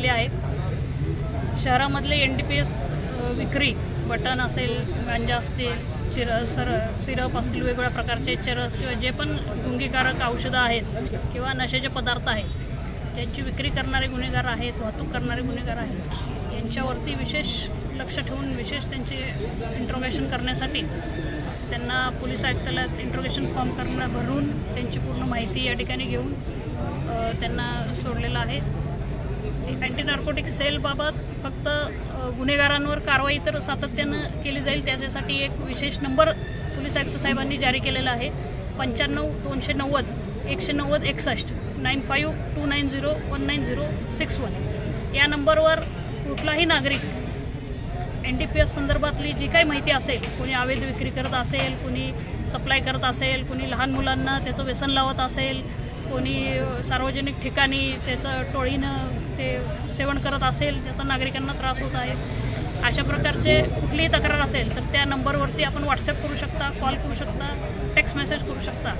केलेली आहे। शहरामधले NDPS विक्री बटन असेल, गांजा असतील, सिरप असतील, वेगवेगळ्या प्रकारचे चरस किंवा जे पण गुंगीकारक औषधं आहेत किंवा नशेचे पदार्थ आहेत त्यांची विक्री करणारे गुन्हेगार आहेत, वाहतूक करणारे गुन्हेगार आहेत, यांच्यावरती विशेष लक्ष ठेवून विशेष त्यांचे इंट्रोगेशन करण्यासाठी त्यांना पोलीस आयुक्तालयात इंट्रोगेशन फॉर्म भरून त्यांची पूर्ण माहिती या ठिकाणी घेऊन त्यांना सोडलेलं आहे। अँटी नार्कोटिक सेलबाबत फक्त गुन्हेगारांवर कारवाई तर सातत्यानं केली जाईल, त्याच्यासाठी एक विशेष नंबर पोलीस आयुक्त साहेबांनी जारी केलेला आहे 95 290 190 61 95 290 19061। या नंबरवर कुठलाही नागरिक NDPS संदर्भातली जी काही माहिती असेल, कोणी अवैध विक्री करत असेल, कोणी सप्लाय करत असेल, कोणी लहान मुलांना त्याचं व्यसन लावत असेल, कोणी सार्वजनिक ठिकाणी त्याचं टोळीनं ते सेवन करत असेल, त्याचा नागरिकांना त्रास होत आहे, अशा प्रकारचे कुठलीही तक्रार असेल तर त्या नंबरवरती आपण व्हॉट्सअप करू शकता, कॉल करू शकता, टेक्स्ट मेसेज करू शकता।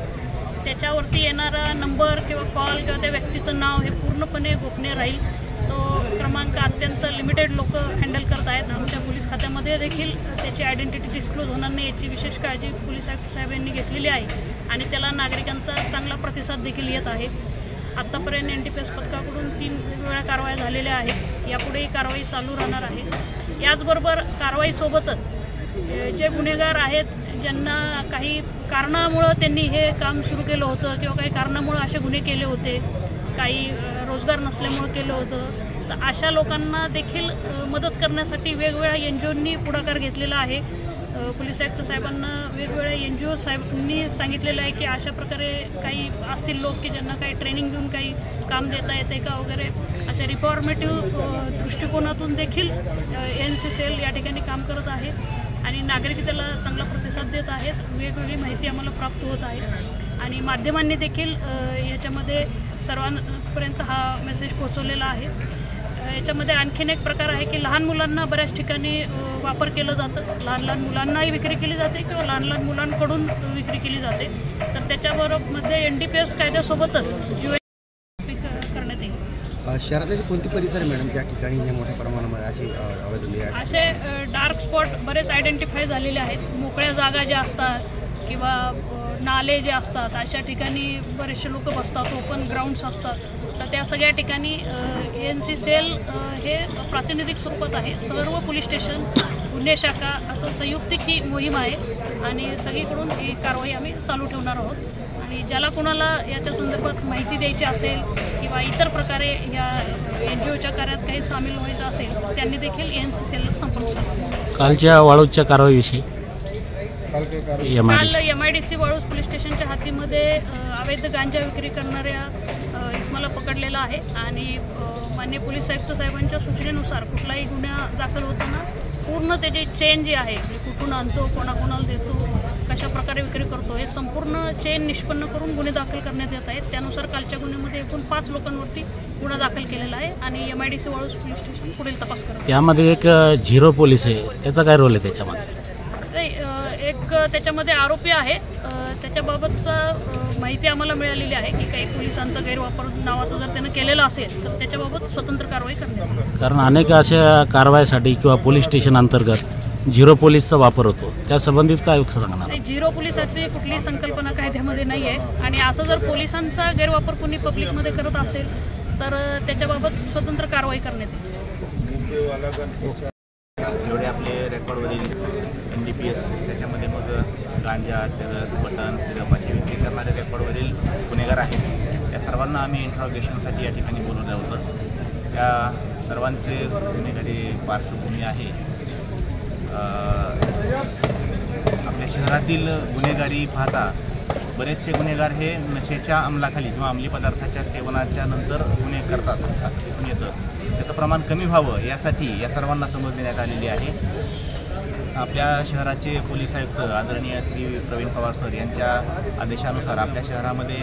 त्याच्यावरती येणारा नंबर किंवा कॉल किंवा त्या व्यक्तीचं नाव हे पूर्णपणे गोपनीय राहील। तो क्रमांक अत्यंत लिमिटेड लोक हँडल करत आहेत। आमच्या पोलीस खात्यामध्ये देखील त्याची आयडेंटिटी डिस्क्लोज होणार नाही याची विशेष काळजी पोलीस आयुक्त साहेब यांनी घेतलेली आहे आणि त्याला नागरिकांचा चांगला प्रतिसाद देखील येत आहे। आत्तापर्यंत NDPS पथकाकडून 3 वेगवेगळ्या कारवाया झालेल्या आहेत, यापुढेही कारवाई चालू राहणार आहे। याचबरोबर कारवाईसोबतच जे गुन्हेगार आहेत, ज्यांना काही कारणामुळं त्यांनी हे काम सुरू केलं होतं किंवा काही कारणामुळं असे गुन्हे केले होते, काही रोजगार नसल्यामुळं केलं होतं, तर अशा लोकांना देखील मदत करण्यासाठी वेगवेगळ्या NGOंनी पुढाकार घेतलेला आहे। पोलीस आयुक्त साहेबांना वेगवेगळ्या NGO साहेबांनी सांगितलेलं आहे की अशा प्रकारे काही असतील लोक की ज्यांना काही ट्रेनिंग देऊन काही काम देता येते का वगैरे, अशा रिफॉर्मेटिव्ह दृष्टिकोनातून देखील NC सेल या ठिकाणी काम करत आहे आणि नागरिक त्याला चांगला प्रतिसाद देत आहेत। वेगवेगळी माहिती आम्हाला प्राप्त होत आहे आणि माध्यमांनी देखील याच्यामध्ये सर्वांपर्यंत हा मेसेज पोहोचवलेला आहे। याच्यामध्ये आणखीन एक प्रकार आहे की लहान मुलांना बऱ्याच ठिकाणी वापर केलं जातं, लहान मुलांनाही विक्री केली जाते किंवा लहान मुलांकडून विक्री केली जाते, तर त्याच्याबरोबर NDPS कायद्यासोबतच करण्यात येईल। शहरातले कोणते परिसर मॅडम ज्या ठिकाणी हे मोठ्या प्रमाणामध्ये असे डार्क स्पॉट बरेच आयडेंटिफाय झालेले आहेत। मोकळ्या जागा ज्या असतात किंवा नाले जे असतात अशा ठिकाणी बरेचसे लोक बसतात, ओपन ग्राउंड्स असतात, तर त्या सगळ्या ठिकाणी NC सेल हे प्रातिनिधिक स्वरूपात आहे। सर्व पोलीस स्टेशन, गुन्हे शाखा असं संयुक्तिक ही मोहीम आहे आणि सगळीकडून ही कारवाई आम्ही चालू ठेवणार आहोत आणि ज्याला कोणाला याच्या संदर्भात माहिती द्यायची असेल किंवा इतर प्रकारे या NGOच्या कार्यात काही सामील व्हायचं असेल त्यांनी देखील NC सेलला संपर्क साधावा। कालच्या वाळूच्या कारवाईविषयी काल MIDC वाळूज पोलीस स्टेशनच्या हद्दीमध्ये अवैध गांजा विक्री करणाऱ्या इसमाला पकडलेला आहे आणि माननीय पोलीस आयुक्त साहेबांच्या सूचनेनुसार कुठलाही गुन्हा दाखल होताना पूर्ण त्याची चेन जी आहे, कुठून आणतो, कोणाकोणाला देतो, कशा प्रकारे विक्री करतो, हे संपूर्ण चेन निष्पन्न करून गुन्हे दाखल करण्यात येत आहेत। त्यानुसार कालच्या गुन्ह्यामध्ये एकूण 5 लोकांवरती गुन्हा दाखल केलेला आहे आणि MIDC वाळूज पोलीस स्टेशन पुढील तपास करत आहे। त्यामध्ये एक 0 पोलीस आहे, त्याचा काय रोल आहे त्याच्यामध्ये? एक त्याच्यामध्ये आरोपी आहे, त्याच्याबाबतचा माहिती आम्हाला मिळालेली आहे की काही पोलिसांचा गैरवापर नावाचं जर त्यानं केलेलं असेल तर त्याच्याबाबत स्वतंत्र कारवाई करण्यात येईल। कारण अनेक अशा कारवाईसाठी किंवा पोलीस स्टेशन अंतर्गत 0 पोलीसचा वापर होतो, त्या संबंधित काय सांगणार? 0 पोलिसाची कुठलीही संकल्पना कायद्यामध्ये नाही आहे आणि असं जर पोलिसांचा गैरवापर कोणी पब्लिकमध्ये करत असेल तर त्याच्याबाबत स्वतंत्र कारवाई करण्यात येईल। जेवढे आपले रेकॉर्डवरील NDPS त्याच्यामध्ये मग गांजा, चरस, बटन, सिरप असे विक्री करणारे रेकॉर्डवरील गुन्हेगार आहेत, या सर्वांना आम्ही इंट्रॉगेशनसाठी या ठिकाणी बोलवलं होतं। त्या सर्वांचे गुन्हेगारी पार्श्वभूमी आहे। आपल्या शहरातील गुन्हेगारी पाहता बरेचसे गुन्हेगार हे नशेच्या अंमलाखाली किंवा अंमली पदार्थाच्या सेवनाच्या नंतर गुन्हे करतात असं दिसून येतं। त्याचं प्रमाण कमी व्हावं यासाठी या सर्वांना समज देण्यात आलेली आहे। आपल्या शहराचे पोलीस आयुक्त आदरणीय श्री प्रवीण पवार सर यांच्या आदेशानुसार आपल्या शहरामध्ये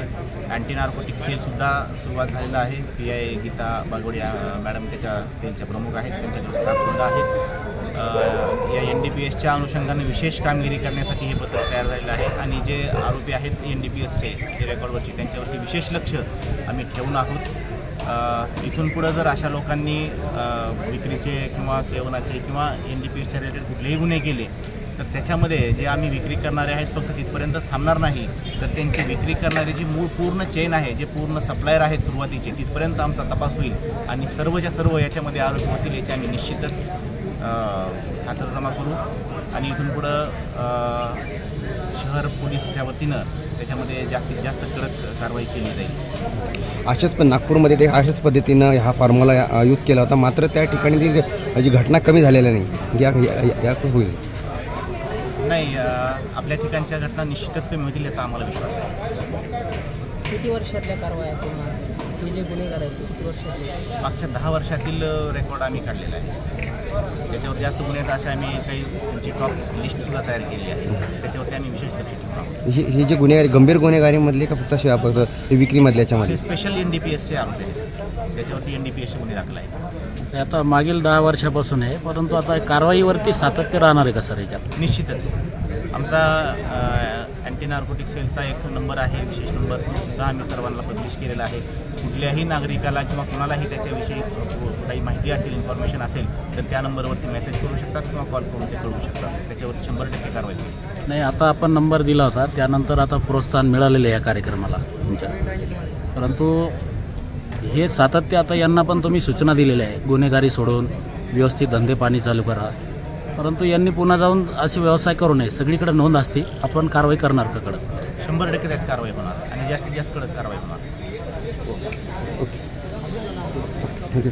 अँटी नार्कोटिक सेलसुद्धा सुरुवात झालेला आहे। PI गीता बागोडिया मॅडम त्याच्या सेलच्या प्रमुख आहेत, त्यांच्याकडे स्टाफसुद्धा आहेत। या NDPSच्या अनुषंगाने विशेष कामगिरी करण्यासाठी हे पथक तयार झालेलं आहे आणि जे आरोपी आहेत NDPSचे जे रेकॉर्डवरचे त्यांच्यावरती विशेष लक्ष आम्ही ठेवून आहोत। इथून पुढं जर अशा लोकांनी विक्रीचे किंवा सेवनाचे किंवा NDPSच्या रिलेटेड कुठलेही गुन्हे केले तर त्याच्यामध्ये जे आम्ही विक्री करणारे आहेत फक्त तिथपर्यंतच थांबणार नाही, तर त्यांची विक्री करणारी जी मूळ पूर्ण चेन आहे, जे पूर्ण सप्लायर आहेत सुरुवातीचे, तिथपर्यंत आमचा तपास होईल आणि सर्वच्या सर्व याच्यामध्ये आरोपी होतील याची आम्ही निश्चितच खातरजमा करू आणि इथून पुढं शहर पोलीसच्या वतीनं त्याच्यामध्ये जास्तीत जास्त कडक कारवाई केली जाईल. अशाच पण नागपूरमध्ये ते अशाच पद्धतीनं हा फॉर्म्युला यूज केला होता, मात्र त्या ठिकाणी जी घटना कमी झालेल्या नाही या होईल नाही. आपल्या ठिकाणच्या घटना निश्चितच कमी होतील याचा आम्हाला विश्वास आहे. किती वर्षातल्या कारवाया किंवा हे जे गुन्हेगार आहेत किती वर्षातले? मागच्या 10 वर्षातील रेकॉर्ड आम्ही काढलेला आहे. त्याच्यावर जास्त गुन्हे आहेत असे आम्ही काही त्यांची टॉप लिस्टसुद्धा तयार केली आहे. त्याच्यावरती आम्ही विशेष लक्ष ठेवतो आहोत. हे जे गुन्हेगारी गंभीर गुन्हेगारीमधले का फक्त विक्रीमधल्या याच्यामध्ये स्पेशल NDPSचे आरोपी आहेत, त्याच्यावरती NDPSचे गुन्हे दाखल आहेत. ते आता मागील 10 वर्षापासून आहे, परंतु आता कारवाईवरती सातत्य राहणार आहे का सर याच्यात? निश्चितच आमचा अँटी नार्कोटिक सेलचा एक नंबर आहे, विशेष नंबर, तो सुद्धा आम्ही सर्वांना पब्लिश केलेला आहे. कुठल्याही नागरिकाला किंवा कोणालाही त्याच्याविषयी काही माहिती असेल, इन्फॉर्मेशन असेल तर त्या नंबरवरती मेसेज करू शकतात किंवा कॉल करून ते कळवू शकतात. त्याच्यावरती 100% कारवाई होईल. नाही, आता आपण नंबर दिला होता त्यानंतर आता प्रोत्साहन मिळालेलं आहे या कार्यक्रमाला तुमच्या, परंतु हे सातत्य आता यांना पण तुम्ही सूचना दिलेल्या आहे गुन्हेगारी सोडून व्यवस्थित धंदे पाणी चालू करा, परंतु यांनी पुन्हा जाऊन असे व्यवसाय करू नये. सगळीकडे नोंद असते, आपण कारवाई करणार का कडक? 100% त्यात कारवाई होणार आणि जास्तीत जास्त कडक कारवाई होणार. Okay thank you.